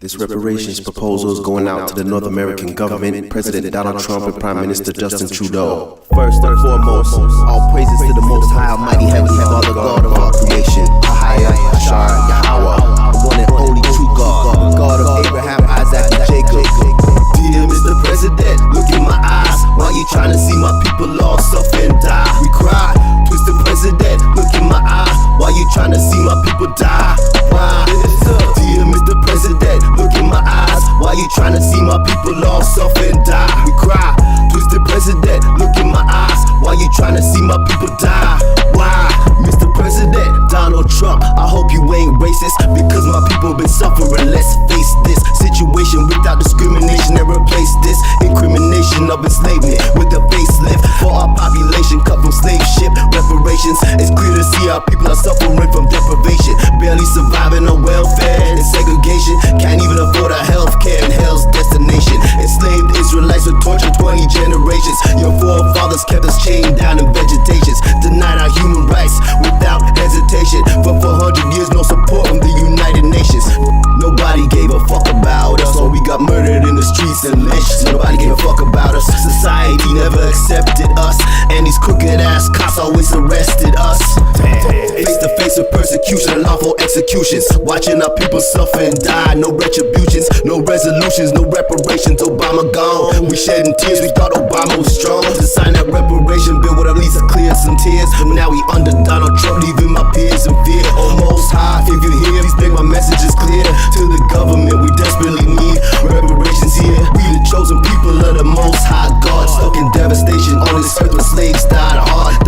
This reparations proposal is going out to the North American government, President Donald Trump, and Prime Minister Justin Trudeau. First and foremost, all praises to the Most High, Almighty Heavenly Father, God of all creation, Ahaya, Ashar, Yahweh, the one and only true God, God of Abraham, Isaac, and Jacob. Dear Mr. President, look in my eyes. Why you trying to see my people lost, suffer, and die? We cry. Mr. President, look in my eyes. Why you trying to see my people die? Why? Dear Mr. President, look in my eyes. Why you trying to see my people lost, suffer, and die? We cry. Mr. President, look in my eyes. Why you trying to see my people die? Why? Mr. President, Donald Trump, I hope you ain't racist, because my people been suffering. Let's face this situation without discrimination and replace this incrimination of enslavement with a facelift for our population cut from slave ship reparations. It's clear to see our people are suffering from deprivation, barely surviving on welfare and segregation, can't even afford a health care in hell's destination. Enslaved Israelites were tortured 20 generations. Your forefathers kept us chained down in vegetations, denied our human rights without hesitation. For 400 years, no support from the United Nations. Nobody gave a fuck about us, or we got murdered in the streets and lynched. Nobody gave a fuck about us. Society never accepted us, and these crooked ass cops always arrested us. Face to face with persecution and lawful executions, watching our people suffer and die. No retributions, no resolutions, no reparations. Obama gone, we shedding tears. We thought Obama was strong to sign that reparation bill would at least clear some tears. But now we under Donald Trump, leaving my peers in fear. Almost high, if you hear, please make my messages clear to the government. We desperately need reparations here. We the chosen people of the Most High God, stuck in devastation on this earth when slaves died hard.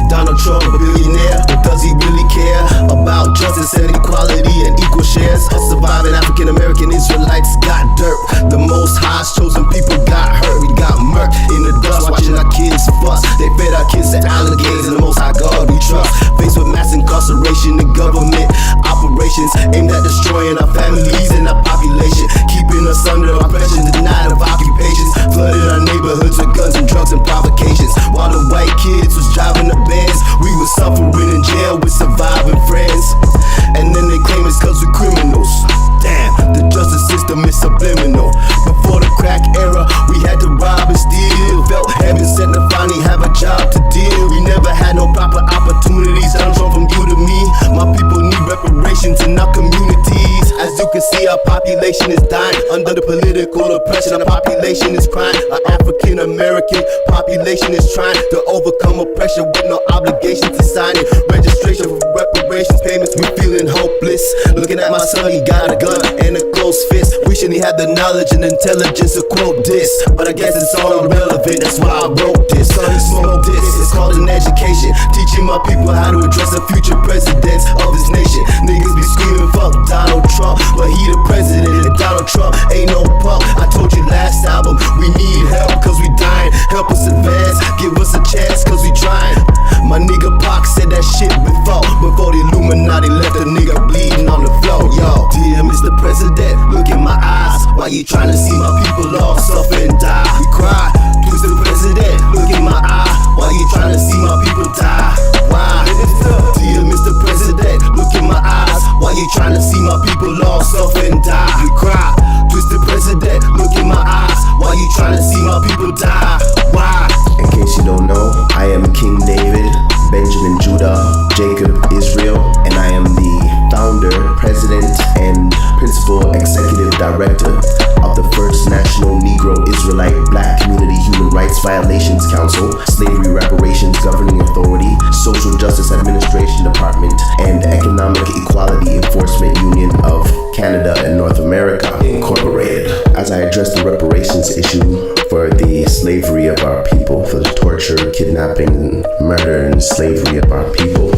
Donald Trump, a billionaire, but does he really care about justice and equality and equal shares? Surviving African American Israelites got dirt. The Most High's chosen people got hurt. We got murked in the dust, watching our kids fuss. They fed our kids to alligators, and the Most High God we trust. Faced with mass incarceration and government operations aimed at destroying our families and our population, keeping us under oppression, denied of occupations, flooded our neighborhoods with guns and drugs and provocations. While the white kids was driving the bands, we were suffering in jail with surviving friends. And then they claim it's cause we're criminals. Damn, the justice system is subliminal. Before the crack era, we had to rob and steal. Felt heaven sent to finally have a job to deal. We never had no proper opportunities. I'm from you to me. My people need reparations in our communities. As you can see, our population is dying under the political oppression. Our population is crying. Our African American population is trying to overcome oppression with no obligation to sign it. Registration for reparations payments, we feeling hopeless. Looking at my son, he got a gun and a closed fist. Wishing he had the knowledge and intelligence to quote this, but I guess it's all irrelevant. That's why I wrote this. So he smoked this. It's called an education, teaching my people how to address the future presidents of this nation. Niggas be screaming fuck Donald Trump, but he the president and Donald Trump ain't no punk. I told you last album, we need help cause we dying. Help us advance, give us a chance cause we trying. My nigga Pac said that shit before the Illuminati left a nigga bleeding on the floor. Yo, dear Mr. President, look in my eyes. Why you trying to see my people lost, suffer, and die? We cry. Mr. President, look in my eye. Why you trying to see my people die? Why? Dear Mr. President, look in my eyes. Why you trying to see my people lost, suffer, and die? We cry. Mr. President, look in my eyes. Why you trying to see my people die? Why? In case you don't know, I am King David, Benjamin Judah, Jacob Israel, and I am the founder, president, and principal executive director of the First National Negro Israelite Black Community Human Rights Violations Council, Slavery Reparations Governing Authority, Social Justice Administration Department, and Economic Equality Enforcement Union of Canada and North America, Incorporated. As I address the reparations issue for the slavery of our people, for the torture, kidnapping, murder, and slavery of our people,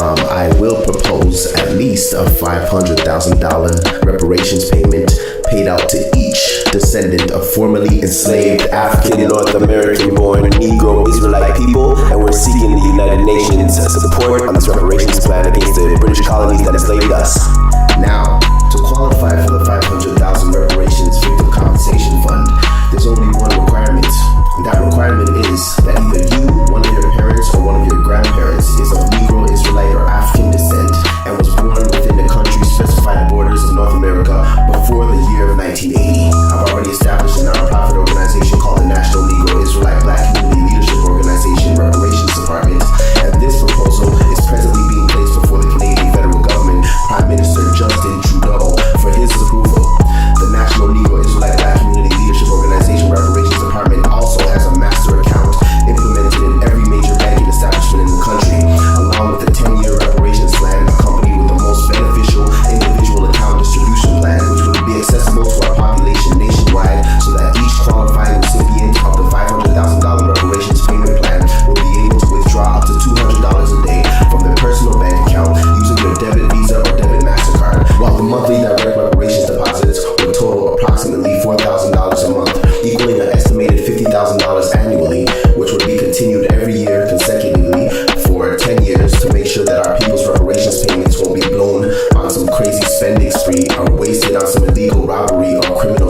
I will propose at least a $500,000 reparations payment paid out to each descendant of formerly enslaved African North American-born Negro Israelite people, and we're seeking the United Nations support on this reparations plan against the British Colonies that enslaved us. Now, to qualify for the $500,000 reparations victim compensation fund, there's only one requirement. That requirement is that either you, one of your parents, or one of your grandparents is of Negro, Israelite, or African descent and was born within the country's specified borders of North America before the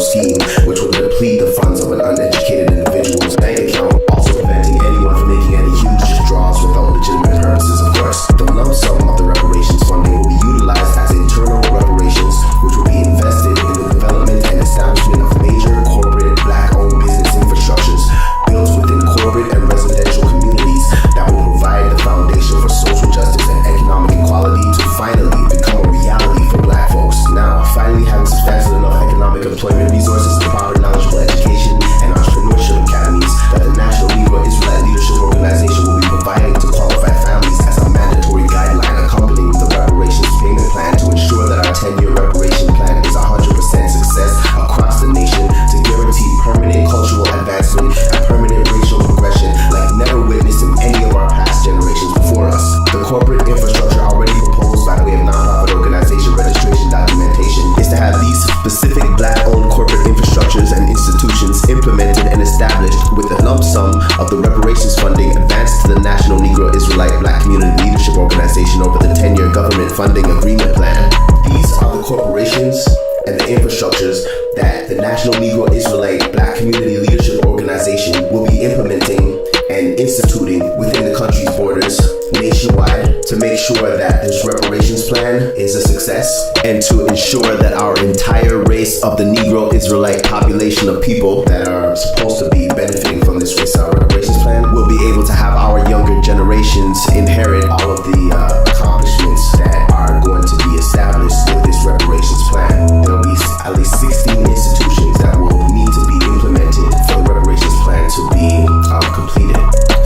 scheme, which would deplete the funds of an uneducated individual's bank account, also preventing anyone from making any huge withdrawals without legitimate purposes, of course. The lump sum of the reparations funding will be utilized as internal reparations, which will be invested in the development and establishment of major corporate Black-owned business infrastructures built within corporate and residential communities that will provide the foundation for social justice and economic equality to finally become a reality for Black folks. Now, finally having substantial enough economic employment resources and proper knowledgeable education and entrepreneurship academies that the National Negro Israelite Leadership Organization will be providing to qualified families as a mandatory guideline accompanying the reparations payment plan to ensure that our 10-year reparation plan is 100% success across the nation to guarantee permanent cultural advancement and permanent racial progression like never witnessed in any of our past generations before us. The corporate infrastructure already proposed by way of non-profit organization registration documentation is to have these specific Black-owned corporate infrastructures and institutions implemented and established with a lump sum of the reparations funding advanced to the National Negro Israelite Black Community Leadership Organization over the 10-year government funding agreement plan. These are the corporations and the infrastructures that the National Negro Israelite Black Community Leadership Organization will be implementing and instituting within the country's borders nationwide to make sure that this reparations plan is a success and to ensure that our entire race of the Negro Israelite population of people that are supposed to be benefiting from this reparations plan will be able to have our younger generations inherit all of the accomplishments that are going to be established with this reparations plan. There will be at least 16 institutions that will need to be implemented for the reparations plan to be completed.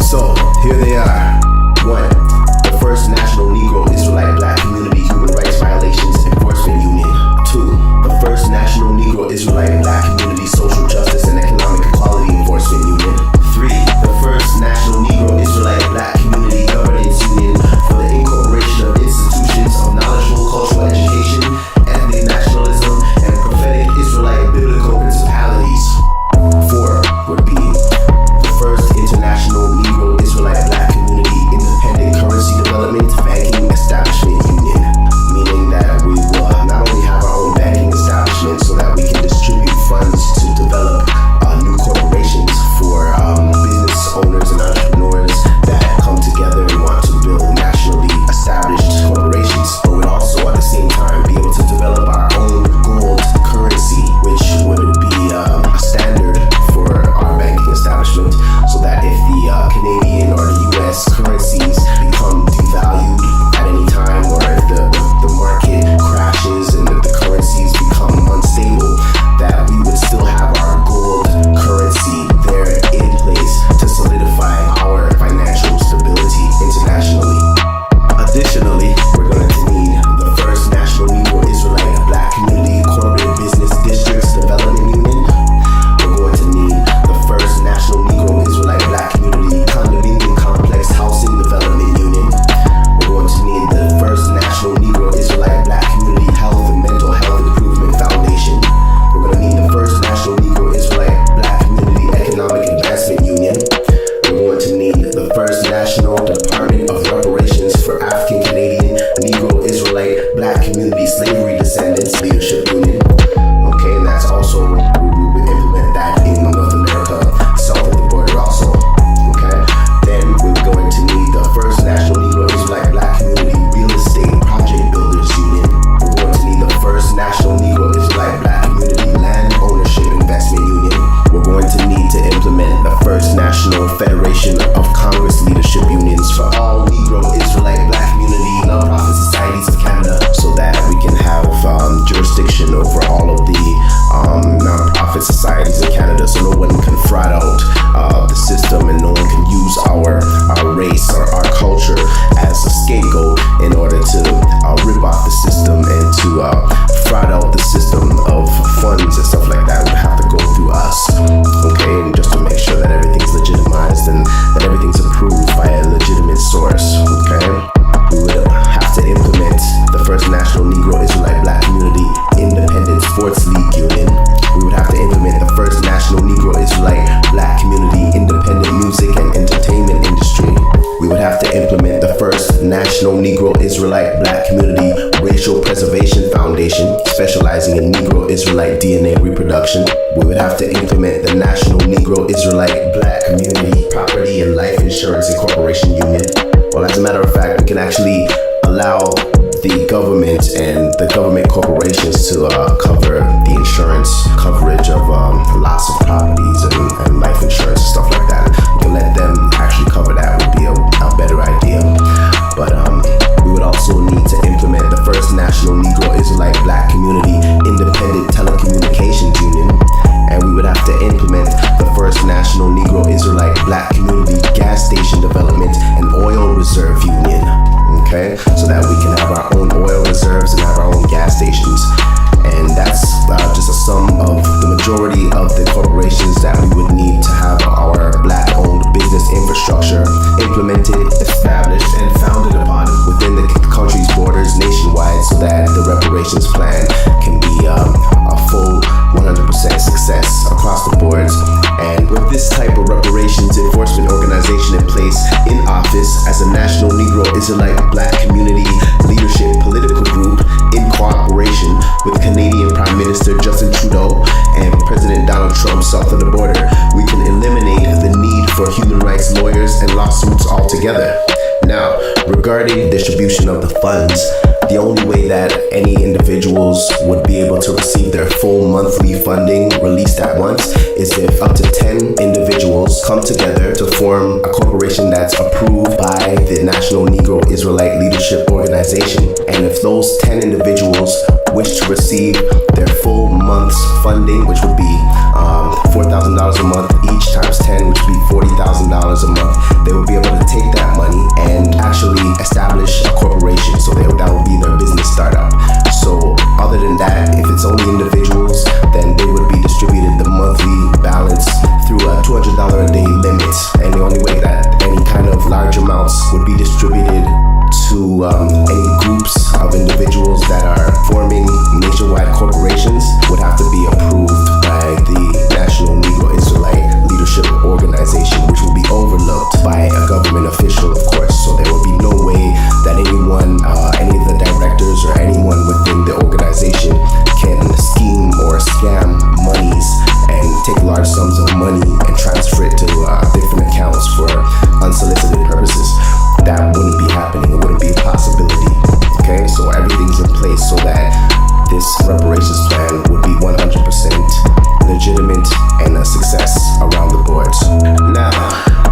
So here they are. 1. The first National Negro Israelite Black Community Human Rights Violations Enforcement Union. 2. The first National Negro Israelite Black Community Social Justice and Economic Equality Enforcement Union. 3. The first National Negro Israelite Black Community Governance Union for the incorporation of institutions of knowledgeable cultural education, ethnic nationalism, and prophetic Israelite biblical principalities. 4 would be the first International Negro Israelite Black Community Independent Currency Development Banking Establishment Union, meaning that we will not only have our own banking establishment so that we can distribute funds to develop new corporations for business owners and entrepreneurs that come together and want to build nationally established corporations, but we'd also at the same time be able to develop our own gold currency, which would be a standard for our banking establishment, so that if the Canadian or the US currencies become devalued at any time, or if the market crashes and the currencies become unstable, that we would still have our gold currency there in place to solidify our financial stability internationally. Additionally, we're going to need the first National Negro Israelite Black Community Corporate Business Districts Development Union. We're going to need the first National Negro Israelite Black Community Condominium Complex Housing Development Union. We're going to need the first National Negro Israelite Black Community Health and Mental Health Improvement Foundation. We're going to need the first National Negro Israelite Black Community Economic Advancement Union. We're going to need the first National Department of Reparations for African Canadian Negro Israelite Black Community Slavery Descendants Leadership Union. Okay, and that's also, we would implement that in North America, south of the border also. Okay, then we're going to need the first National Negro Israelite Black Community Real Estate Project Builders Union. We're going to need the first National Negro Israelite Black Community Land Ownership Investment Union. We're going to need to implement the first National Federation of Congress Leadership Unions for all Negro Israelite Black Community Non-profit Societies of Canada, so that we can have jurisdiction over all of the non-profit societies in Canada, so no one can fraud out the system and no one can use our race or our culture as a scapegoat in order to rip off the system and to fraud out the system of funds and stuff like that. Would have to go through us, okay, and just to make sure that everything's legitimized and that everything's approved by a legitimate source, okay. We would have to implement the first National Negro Israelite Black Community Independent Sports League Union. We would have to implement the first National Negro Israelite Black Community Independent Music and Entertainment Industry. We would have to implement the first National Negro Israelite Black Community Racial Preservation Foundation, specializing utilizing a Negro Israelite DNA reproduction. We would have to implement the National Negro Israelite Black Community Property and Life Insurance Incorporation Union. Well, as a matter of fact, we can actually allow the government and the government corporations to cover the insurance coverage of loss of properties and life insurance and stuff like that. We can let them actually cover that would be a better idea. But we would also need to implement the first National Negro Israelite Black Community Independent Telecommunications Union. And we would have to implement the first National Negro Israelite Black Community Gas Station Development and Oil Reserve Union. Okay, so that we can have our own oil reserves and have our own gas stations. And that's just a sum of the majority of the corporations that we would need to have our Black-owned business infrastructure implemented, established, and founded upon within the country's borders nationwide, so that the reparations plan can be a full 100% success across the boards. And with this type of reparations enforcement organization in place in office as a National Negro Israelite Black Community Leadership Political Group in cooperation with Canadian Prime Minister Justin Trudeau and President Donald Trump south of the border, we can eliminate the need for human rights lawyers and lawsuits altogether. Now, regarding distribution of the funds, the only way that any individuals would be able to receive their full monthly funding released at once is if up to 10 individuals come together to form a corporation that's approved by the National Negro Israelite Leadership Organization. And if those 10 individuals wish to receive their full month's funding, which would be $4,000 a month each times 10, which would be $40,000 a month, they would be able to take that money and actually establish a corporation. So that would be their business startup. So other than that, if it's only individuals, then they would be distributed the monthly balance through a $200 a day limit. And the only way that any kind of large amounts would be distributed to any groups of individuals that are forming nationwide corporations would have to be approved by the National Negro Israelite Leadership Organization, which will be overlooked by a government official, of course. So there will be no way that anyone, any of the directors or anyone within the organization can scheme or scam monies and take large sums of money and transfer it to different accounts for unsolicited purposes. That wouldn't be happening. It wouldn't be a possibility. Okay, so everything's in place so that this reparations plan would be 100% legitimate and a success around the boards. Now,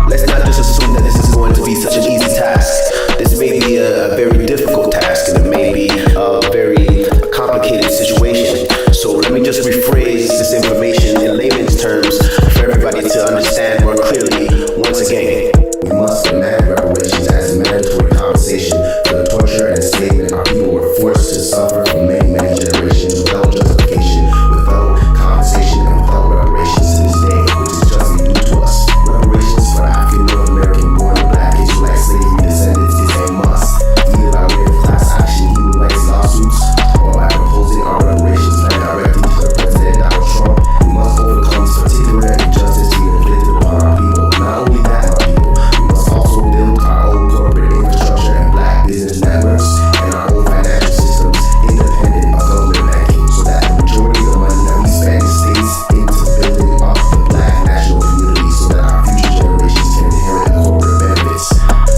let's not just assume that this is going to be such an easy task. This may be a very difficult task, and it may be a very complicated situation. So let me just rephrase this information in layman's terms for everybody to understand more clearly once again. We must demand reparations as mandatory compensation for the torture and enslavement our people were forced to suffer for many, many generations without justification, without compensation, and without reparations to this day, which is justly due to us. Reparations for African North American born Black Israelite slavery descendants is a must, either by way of class action human rights lawsuits or by proposing our reparations plan directly to the President Donald Trump. We must overcome this particular injustice being inflicted upon our people. Not only that, our people, we must also build our own corporate infrastructure and Black business networks and our own financial systems independent of government banking, so that the majority of the money that we spend stays into building up the Black national community, so that our future generations can inherit the corporate benefits.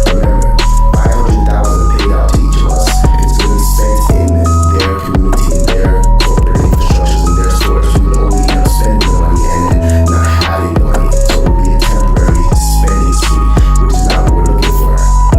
Remember, $500,000 paid out to each of us is going to be spent in their community, in their corporate infrastructures, in their stores. We would only end up spending the money and then not having the money. So it would be a temporary spending spree, which is not what we're looking for.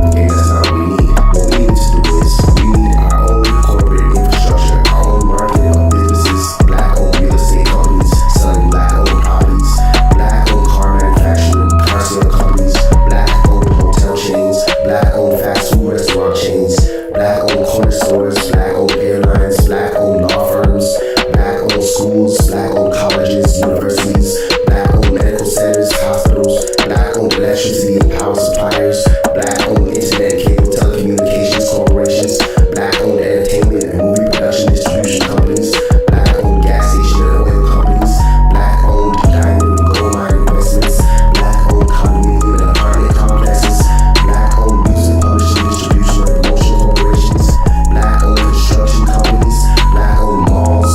Okay, that's not what we need. What we need to do is we need our own corporate infrastructure, our own market of businesses, Black-owned real estate companies selling Black-owned properties, Black-owned car manufacturing, car sale companies, Black-owned hotel chains, Black-owned fast food restaurant chains, Black-owned corner stores, Black-owned airlines, Black-owned law firms, Black-owned schools, Black-owned colleges, universities, Black-owned medical centers, hospitals, Black-owned electricity and power suppliers, Black-owned internet and cable telecommunications corporations, Black-owned entertainment and movie production distribution companies, Black-owned gas station and oil companies, Black-owned diamond and gold mine investments, Black-owned condominium and apartment complexes, Black-owned music publishing, distribution and promotion corporations, Black-owned construction companies, Black-owned malls,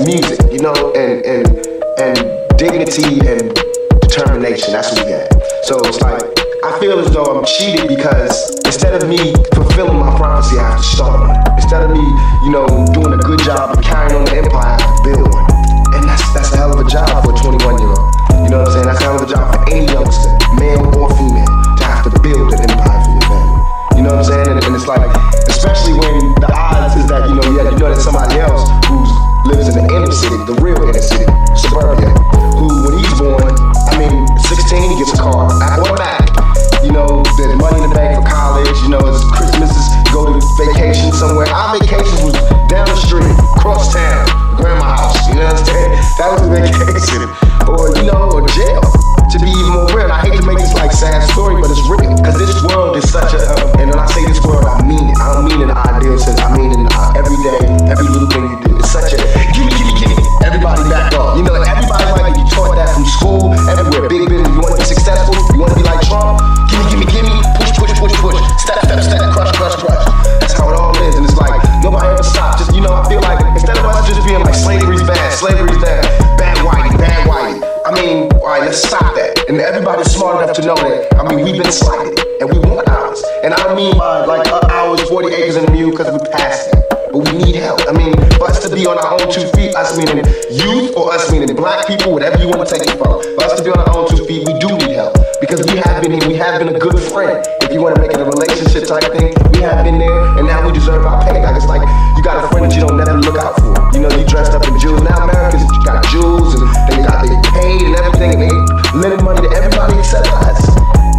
music, you know, and dignity and determination. That's what we had. So it's like, I feel as though I'm cheated because instead of me fulfilling my prophecy, I have to start one. Instead of me, you know, doing a good job of carrying on the empire, I have to build one. And that's a hell of a job for a 21-year-old. You know what I'm saying? That's a hell of a job for any youngster, male or female, to have to build an empire for your family. You know what I'm saying? And it's like, especially when the odds is that, you know that somebody else who lives in the inner city, the real inner city, suburbia, who when he's born, 16, he gets a car, automatic. You know, there's money in the bank for college, you know, it's Christmases, go to vacation somewhere. Our vacations was down the street, across town, grandma's house, you know what I'm saying? That was a vacation. Or, you know, or jail, to be even more real. I hate to make this like sad story, but it's real. Because this world is such a, and when I say this world, I mean it. I don't mean it in an ideal sense, I mean it in every day, every little thing you do. It's such a, gimme. Everybody back up. You know, everybody like you taught that from school, everywhere. Big business, you want to be successful, you want to be like Trump, gimme, push, step, crush. That's how it all is, and it's like, nobody ever stopped. Just, you know, I feel like, instead of us just being like, slavery's bad, bad whitey. Alright, let's stop that. And everybody's smart enough to know that, we've been slighted, and we want ours. And I don't mean by like ours, 40 acres in the mule, because we passed that. But we need help. For us to be on our own 2 feet, us meaning youth, or us meaning black people, whatever you want to take it from. For us to be on our own 2 feet, we do need help. Because we have been here, we have been a good friend. If you want to make it a relationship type thing, we have been there, and now we deserve our pay. Like, it's like, you got a friend that you don't never look out for. You know, you dressed up in jewels. Now Americans got jewels, and they paid and everything, and they lending money to everybody except us.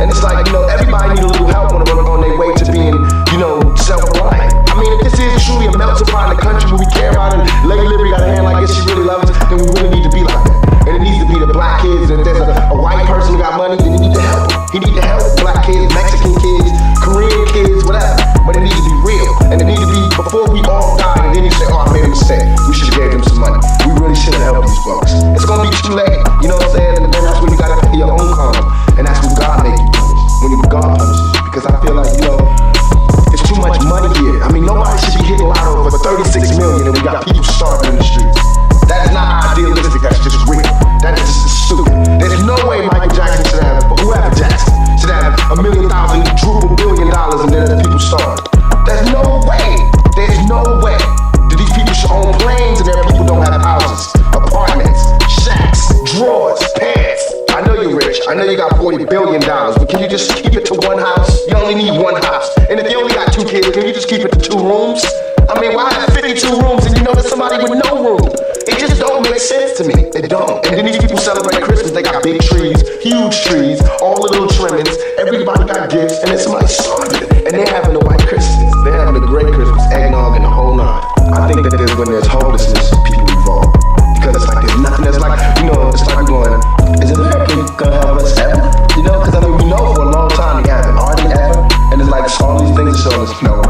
And it's like, you know, everybody need a little help on their way to being, you know, self-reliant. If this is truly a melting pot in the country where we care about it, and Lady Liberty got a hand like this, she really loves us, then we really need to be like that. And it needs to be the black kids, and if there's a white person who got money, then he need to help. He need to help black kids, Mexican kids, Korean kids, whatever. But it needs to be real, and it needs to be before we all die, and then you say, oh, I made a mistake. We should have gave them some money. We really should have helped these folks. It's gonna be too late, you know what I'm saying? And then that's when you gotta pay your own karma, and that's when God make you punish, when God punishes you. Because I feel like, you know, it's too much money here. Nobody should be hitting lotto for 36 million, and we got people starving in the streets. That is not idealistic, that's just real. That is just stupid. There's no way Michael Jackson should have, or whoever Jackson, should have $1 million, $1 billion, and then there's people starving. There's no way that these people should own planes and their people don't have houses, apartments, shacks, drawers, pants. I know you're rich, I know you got $40 billion, but can you just keep it to one house? You only need one house. And if you only got 2 kids, can you just keep it to 2 rooms? Why have 52 rooms and you know there's somebody with no room? It just don't make sense to me. It don't. And then these people celebrate Christmas, they got big trees, huge trees, all the little trimmings, everybody got gifts, and then somebody starving. And they're having a white Christmas. They're having a great Christmas, eggnog and the whole nine. I think that when there's hopelessness, people evolve. Because it's like there's nothing that's like, you know, it's like we're going, is America gonna help us ever? You know, because we know for a long time they haven't. Are they ever? And it's like all these things are showing us no.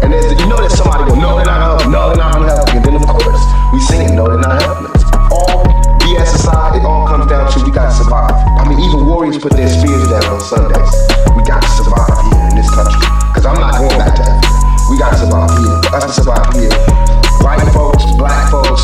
And you know there's somebody going, no, they're not helping, no, they're not gonna help you. And then of course, we sing it, no, they're not helping us. All BS aside, it all comes down to we gotta survive. Even warriors put their spears down on Sundays. We gotta survive here in this country. Because I'm not going back to Africa. We gotta survive here. For us to survive here, white folks, black folks,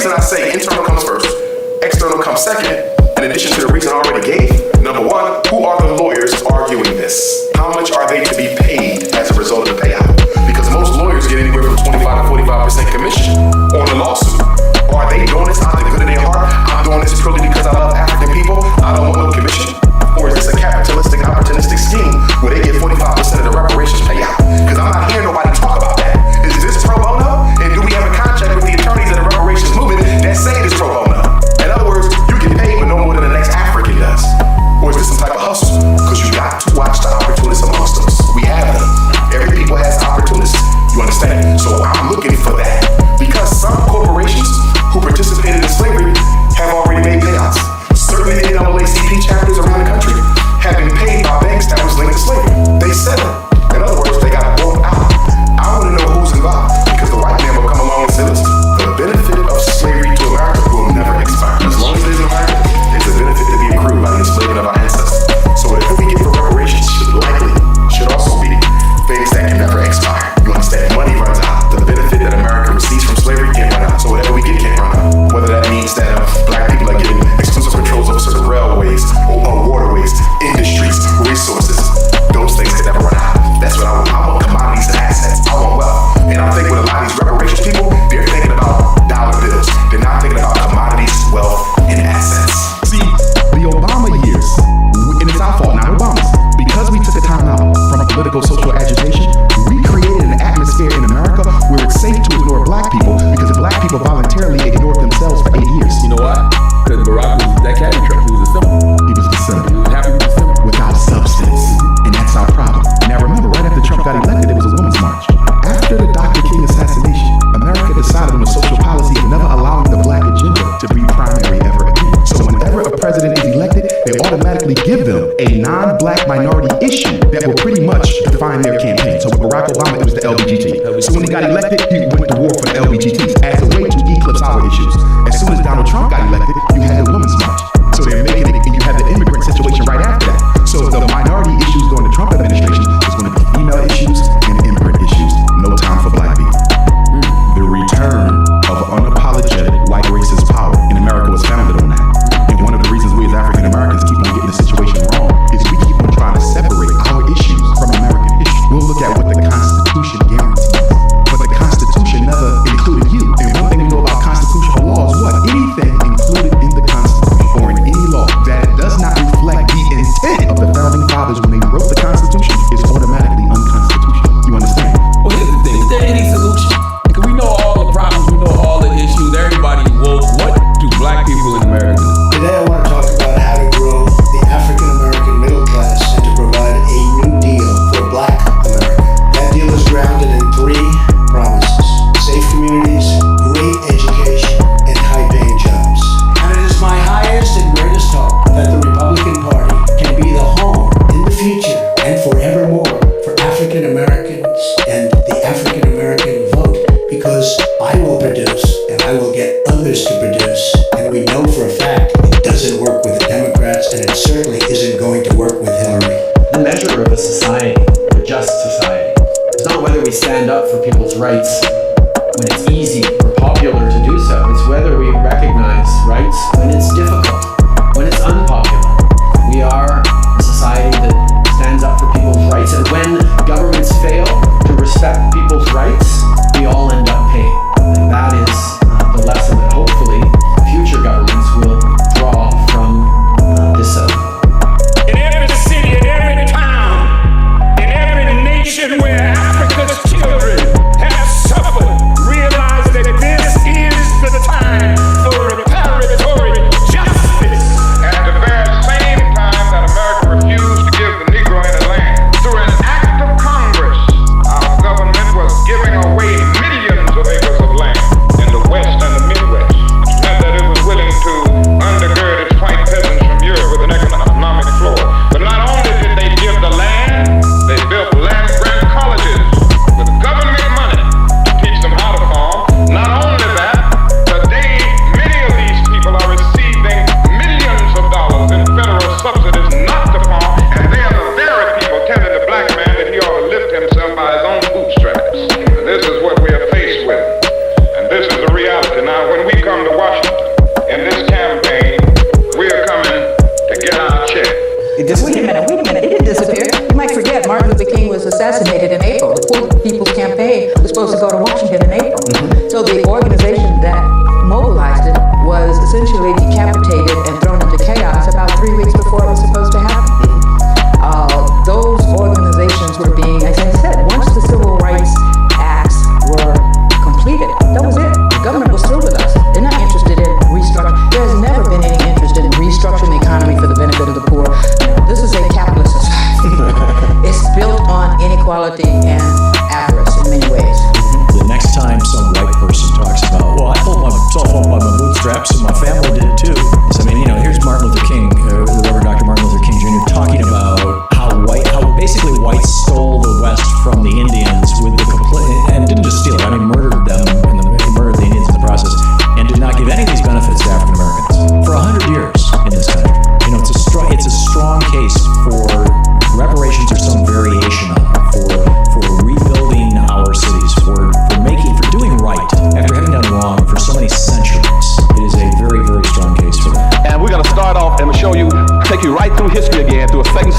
reason I say internal comes first, external comes second, in addition to the reason I already gave. Number one, who are the lawyers arguing this? How much are they to be paid as a result of the payout? Because most lawyers get anywhere from 25 to 45% commission on a lawsuit. Are they doing this out of the good of their heart? I'm doing this purely because I love African people. I don't want no commission. Or is this a capitalistic, opportunistic scheme where they get 45% of the reparations payout? Because I'm not hearing nobody talk about that. Is this pro bono? And do we have a contract with the attorneys of the reparations movement that say it is pro bono? In other words, you get paid but no more than the next African does. Or is this some type of hustle? Because you got to watch the opportunists amongst us. We have them. Every people has opportunists. You understand? So I'm looking for that. Because some corporations who participated in slavery have already made payouts. Certain NAACP chapters around the country have been paid by banks that was linked to slavery. They settled. In other words, they got bought out. I want to know who's involved because the white man will come along and say, listen, the benefit of slavery to America will never expire. As long as it is in America, it's a benefit to be accrued by the enslavement of our ancestors. So whatever we get for reparations should also be things that can never expire. You understand? Money runs out. The benefit that America receives from slavery can't run out. So whatever we get can't run out. Whether that means that black people are getting exclusive controls over certain railways or waterways, industries, resources, those things can never run out. That's what I want. I want commodities and assets. I want wealth. And I think with a lot of these reparations people, they're thinking about dollar bills. They're not thinking about commodities, wealth, and assets. See, the Obama years, and it's our fault, not Obama's, because we took a time out from political social agitation, we created an atmosphere in America where it's safe to ignore black people because black people voluntarily ignored themselves for 8 years. You know why? Because Barack was that caddy truck. He was a symbol. He was the symbol. He was happy with the symbol. Without substance. And that's our problem. Now remember, right after Trump got elected, it was a women's march. After the Dr. King assassination, America decided on a social policy of never allowing the black agenda to be primary ever again. So whenever a president is elected, they automatically give them a non-black minority issue that will pretty much define their campaign. So with Barack Obama, it was the LGBT. So when he got elected, he went to war for the LGBTs as a way to eclipse our issues. As soon as Donald Trump got elected, you had the women's march. So they're making it, and you have the immigrant situation right after that. So the minority issues during the Trump administration is going to be female issues and immigrant issues. No time for black people. The return of unapologetic white racist power in America was founded on that. And one of the reasons we as African Americans keep on getting the situation wrong is we keep on trying to separate our issues from American issues. We'll look at what the Constitution guarantees, but the Constitution never included you. And one thing we know about constitutional law is what? Anything included in the Constitution or in any law that does not reflect the intent of the founding fathers when they wrote the Constitution is automatically unconstitutional. You understand? Well, here's the thing. Is there any solution? Because we know all the problems, we know all the issues. Everybody woke. What do black people in America do? Today I want to talk about how to grow the African American middle class and to provide a new deal for black America. That deal is grounded in 3 promises: safe communities, great education, and high-paying jobs. And it is my highest and greatest hope that the Republican Party can be the home in the future and forevermore for African Americans and the African American vote, because I will produce and I will get others to produce, and we know for a fact it doesn't work with the Democrats, and it certainly isn't going to work with Hillary. The measure of a society, a just society, is not whether we stand up for people's rights when it's easy or popular to do so. It's whether we recognize rights when it's difficult, when it's unpopular. We are a society that stands up for people's rights, and when governments fail to respect people's rights, we all end up paying. And that is the lesson that hopefully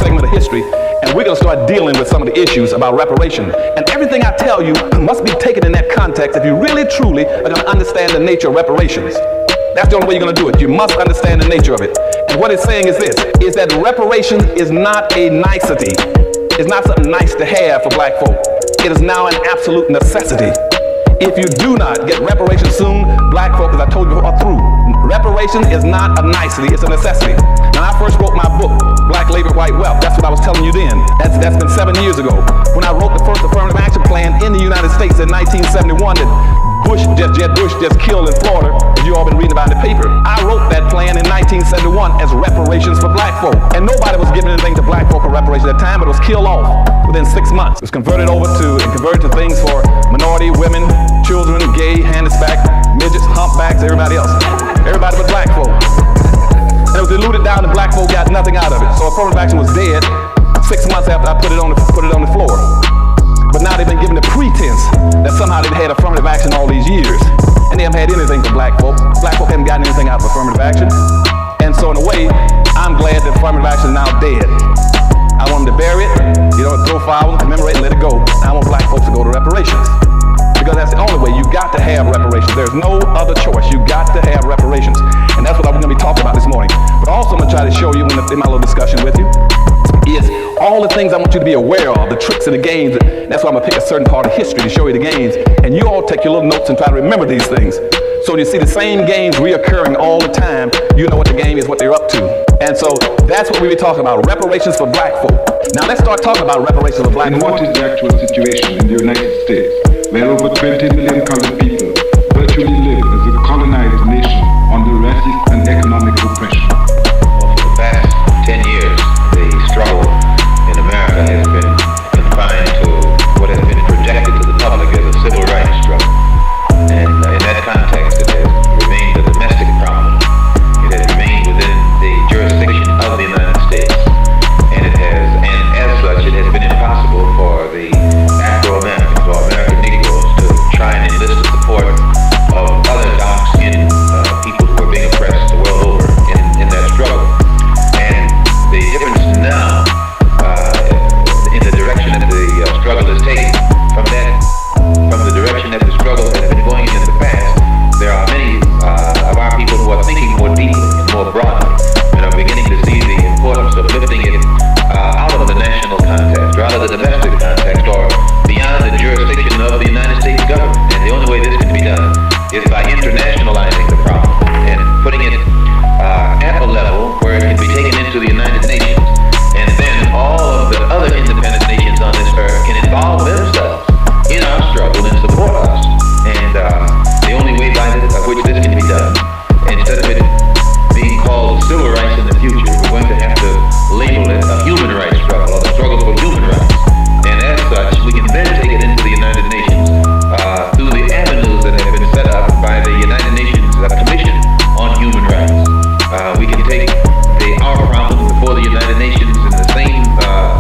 segment of history, and we're going to start dealing with some of the issues about reparation. And everything I tell you must be taken in that context if you really, truly are going to understand the nature of reparations. That's the only way you're going to do it. You must understand the nature of it. And what it's saying is this, is that reparations is not a nicety. It's not something nice to have for black folk. It is now an absolute necessity. If you do not get reparations soon, black folk, as I told you, are through. Reparation is not a nicety, it's a necessity. Now, I first wrote my book, Black Labor, White Wealth. That's what I was telling you then. That's been 7 years ago. When I wrote the first affirmative action plan in the United States in 1971 that Jeb Bush just killed in Florida, as you all been reading about in the paper. I wrote that plan in 1971 as reparations for black folk. And nobody was giving anything to black folk for reparations at that time, but it was killed off within 6 months. It was converted to things for minority, women, children, gay, handicapped, midgets, humpbacks, everybody else. Everybody but black folk. And it was diluted down and black folk got nothing out of it. So affirmative action was dead 6 months after I put it on the floor. But now they've been given the pretense that somehow they've had affirmative action all these years. And they haven't had anything for black folk. Black folk haven't gotten anything out of affirmative action. And so in a way, I'm glad that affirmative action is now dead. I want them to bury it, throw flowers, commemorate, and let it go. I want black folks to go to reparations. Because that's the only way. You got to have reparations. There's no other choice. You got to have reparations. And that's what I'm going to be talking about this morning. But also I'm going to try to show you in my little discussion with you is all the things I want you to be aware of, the tricks and the games. That's why I'm going to pick a certain part of history to show you the games. And you all take your little notes and try to remember these things. So when you see the same games reoccurring all the time, you know what the game is, what they're up to. And so that's what we'll be talking about, reparations for black folk. Now let's start talking about reparations for black folk. And what is the actual situation in the United States, where over 20 million colored people virtually live as a colonized nation under racist and economic oppression? Well, for the past 10 years, the struggle in America has been confined to what has been projected to the public as a civil rights struggle. And in that context, it has remained a domestic problem. It has remained within the jurisdiction of the United States. And as such, it has been impossible for the Afro-Americans or American Negroes to try and enlist the support of other dark-skinned people who are being oppressed the world over in that struggle. And the difference now in the direction that the struggle is taking from the direction that the struggle has been going in the past, there are many of our people who are thinking more deeply and more broadly and are beginning to see the importance of lifting it out of the national context, or out of the domestic context, or beyond the jurisdiction of the United States government. And the only way this can be done is by internationalizing the problem and putting it at a level where it can be taken into the United Nations. And then all of the other independent nations on this earth can involve themselves in our struggle and support us. And the only way by which this can be done, instead of it being called civil rights in the future, we're going to have to label it a human rights struggle, or the struggle for human rights. And as such, we can then take it into the United Nations through the avenues that have been set up by the United Nations Commission on Human Rights. We can take our problem before the United Nations in the same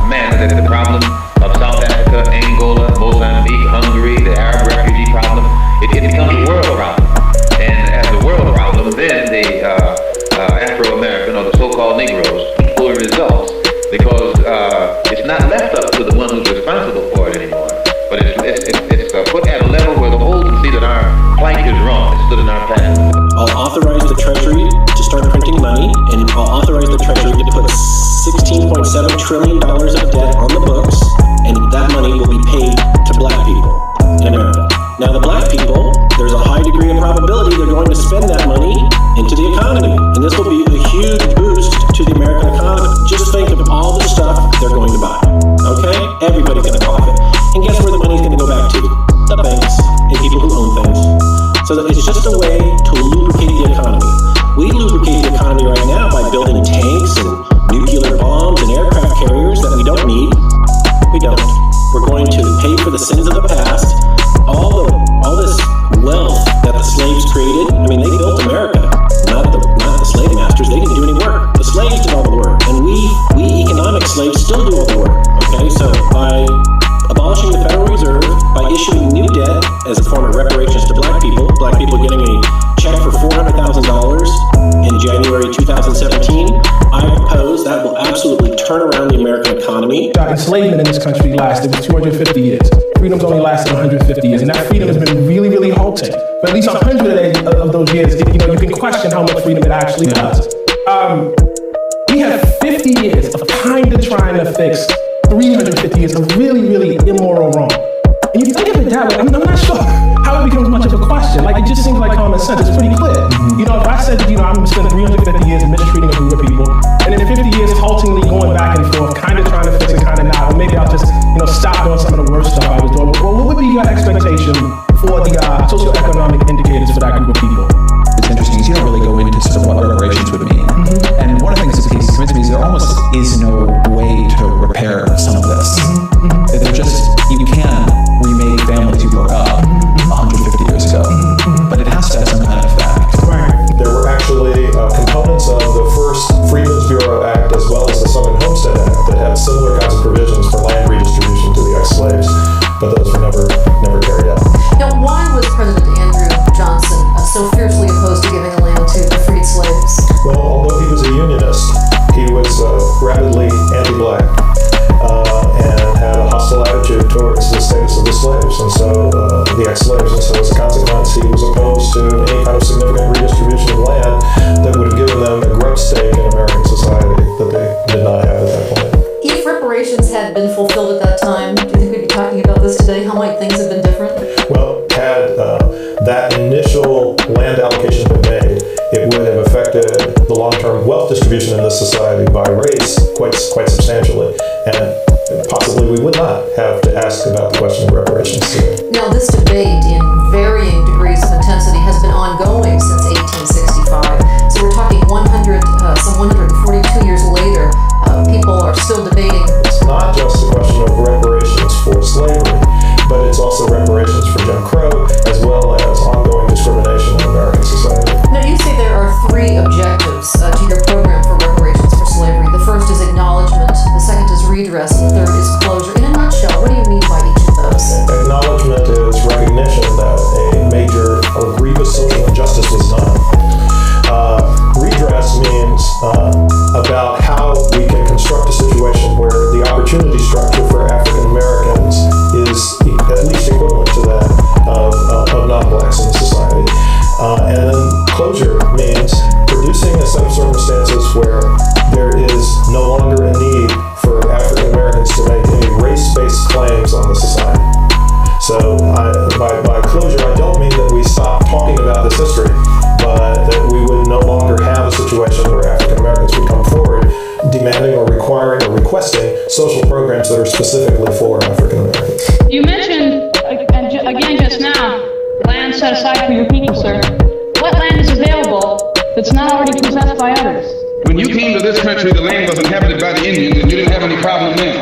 manner that the problem of South Africa, Angola, Mozambique, Hungary, the Arab refugee problem, it becomes a world problem. And as a world problem, then the Afro-American, or the so-called Negroes, will results, because it's not left up to the one who's responsible for it anymore, but it's put at a level where the whole can see that our plight is wrong. It stood in our path. I'll authorize the Treasury to start printing money, and I'll authorize the Treasury to put $16.7 trillion of debt on the books, and that money will be paid to black people in America. Now, the black people, there's a high degree of probability they're going to spend that money into the economy, and this will be a huge boost to the American economy. Just think of all the stuff they're going to buy, okay? Everybody's going to profit. And guess where the money's going to go back to? The banks and people who own things. So that it's just a way to lubricate the economy. We lubricate the economy right now by building tanks and nuclear bombs and aircraft carriers that we don't need. We don't. We're going to pay for the sins of the past. All this wealth that the slaves created. I mean, they built America, not the slave masters. They didn't do any work. The slaves did all the work, and we economic slaves still do all the work. Okay, so by abolishing the Federal Reserve, by issuing new debt as a form of reparations to black people getting a check for $400,000 in January 2017, I propose that will absolutely turn around the American 250 years. Freedom's only lasted 150 years, and that freedom has been really, really halting. For at least 100 of those years, you can question how much freedom it actually was. We have 50 years of kind of trying to fix 350 years of really, really immoral wrong. And you think of it that way, I'm not sure how it becomes much of a question. Like, it just seems like common sense. It's pretty clear. If I said, I'm going to spend 350 years mistreating a group of people, and then 50 years haltingly going back and forth, kind of trying to fix it, kind of not, or maybe I'll just, stop doing some of the worst stuff I was doing. Well, what would be your expectation for the socioeconomic indicators for that group of people? It's interesting, you don't really go into sort of what reparations would mean. And one of the things that convinced me is there almost is no way to repair some of this. They're just, you can remake families who broke up 150 years ago, but it has to have some kind of effect. There were actually components of the first Freedmen's Bureau Act as well as the Southern Homestead Act that had similar kinds of provisions for land redistribution to the ex-slaves, but those were never carried out. Now, why was President Andrew Johnson so fiercely opposed to giving the land to the freed slaves? Well, although he was a unionist, he was rabidly anti-black and had a hostile attitude towards the status of the slaves, and so the ex-slaves, and so as a consequence, he was opposed to any kind of significant redistribution of land that would have given them a great stake in American society that they did not have at that point. If reparations had been fulfilled at that time, do you think we'd be talking about this today? How might things have been different? Well, had that initial land allocation been made, it would have affected the long-term wealth distribution in this society by race quite substantially, and possibly we would not have to ask about the question of reparations today. Now, this debate in varying degrees of intensity has been ongoing since 1865. So we're talking some 142 years later, people are still debating. It's not just a question of reparations for slavery, but it's also reparations for Jim Crow, as well as ongoing discrimination in American society. Now, you say there are three objectives to your program for reparations for slavery. The first is acknowledgement, the second is redress, and the third is closure. In a nutshell, what do you mean by each of those? Acknowledgement is recognition that a major or grievous social injustice was done. Redress means about how we can construct a situation where the opportunity structure for African Americans is at least equivalent to that of non-blacks in the society. And then closure means producing a set of circumstances where there is no longer a need for African Americans to make any race-based claims on the society. So by closure, I don't mean that we stop talking about this history, but that we would no longer have a situation where African Americans would come forward demanding or requiring or requesting social programs that are specifically for African Americans. You mentioned, again just now, land set aside for your people, sir. What land is available that's not already possessed by others? When you came to this country, the land was inhabited by the Indians, and you didn't have any problem then.